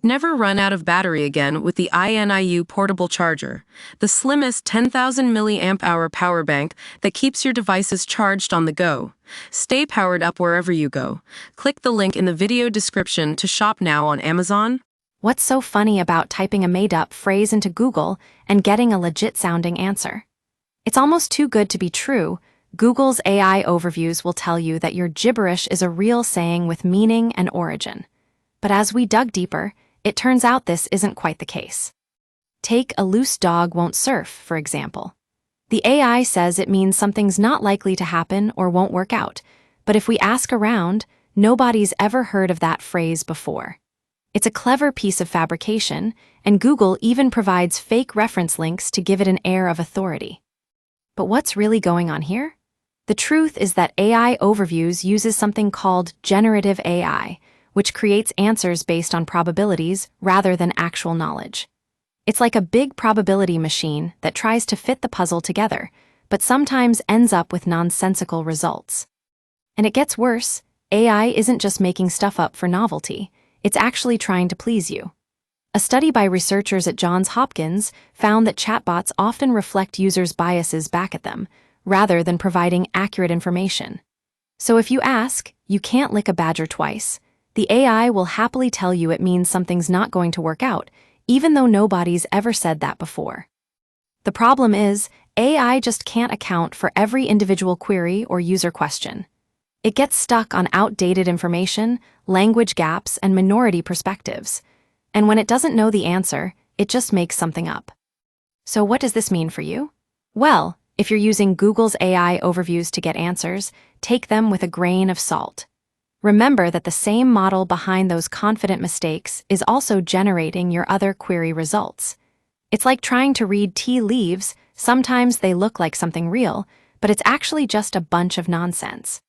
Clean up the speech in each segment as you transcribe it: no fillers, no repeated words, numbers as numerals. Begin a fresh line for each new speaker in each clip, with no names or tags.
Never run out of battery again with the INIU portable charger, the slimmest 10,000 milliamp hour power bank that keeps your devices charged on the go. Stay powered up wherever you go. Click the link in the video description to shop now on Amazon.
What's so funny about typing a made-up phrase into Google and getting a legit-sounding answer? It's almost too good to be true. Google's AI overviews will tell you that your gibberish is a real saying with meaning and origin. But as we dug deeper, it turns out this isn't quite the case. Take "a loose dog won't surf," for example. The AI says it means something's not likely to happen or won't work out, but if we ask around, nobody's ever heard of that phrase before. It's a clever piece of fabrication, and Google even provides fake reference links to give it an air of authority. But what's really going on here? The truth is that AI overviews uses something called generative AI, which creates answers based on probabilities rather than actual knowledge. It's like a big probability machine that tries to fit the puzzle together, but sometimes ends up with nonsensical results. And it gets worse. AI isn't just making stuff up for novelty, it's actually trying to please you. A study by researchers at Johns Hopkins found that chatbots often reflect users' biases back at them, rather than providing accurate information. So if you ask, "You can't lick a badger twice," the AI will happily tell you it means something's not going to work out, even though nobody's ever said that before. The problem is, AI just can't account for every individual query or user question. It gets stuck on outdated information, language gaps, and minority perspectives. And when it doesn't know the answer, it just makes something up. So what does this mean for you? Well, if you're using Google's AI overviews to get answers, take them with a grain of salt. Remember that the same model behind those confident mistakes is also generating your other query results. It's like trying to read tea leaves. Sometimes they look like something real, but it's actually just a bunch of nonsense.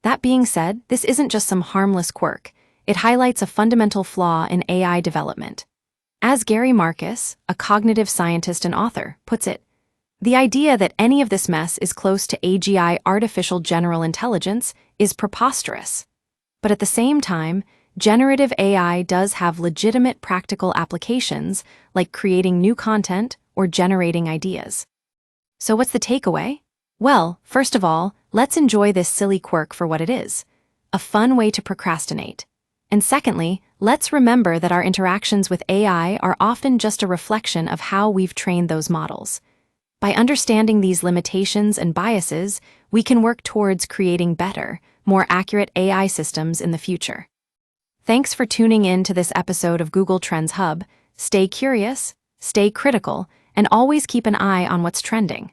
That being said, this isn't just some harmless quirk. It highlights a fundamental flaw in AI development. As Gary Marcus, a cognitive scientist and author, puts it, the idea that any of this mess is close to AGI, artificial general intelligence, is preposterous. But at the same time, generative AI does have legitimate practical applications, like creating new content or generating ideas. So what's the takeaway? Well, first of all, let's enjoy this silly quirk for what it is, a fun way to procrastinate. And secondly, let's remember that our interactions with AI are often just a reflection of how we've trained those models. By understanding these limitations and biases, we can work towards creating better, more accurate AI systems in the future. Thanks for tuning in to this episode of Google Trends Hub. Stay curious, stay critical, and always keep an eye on what's trending.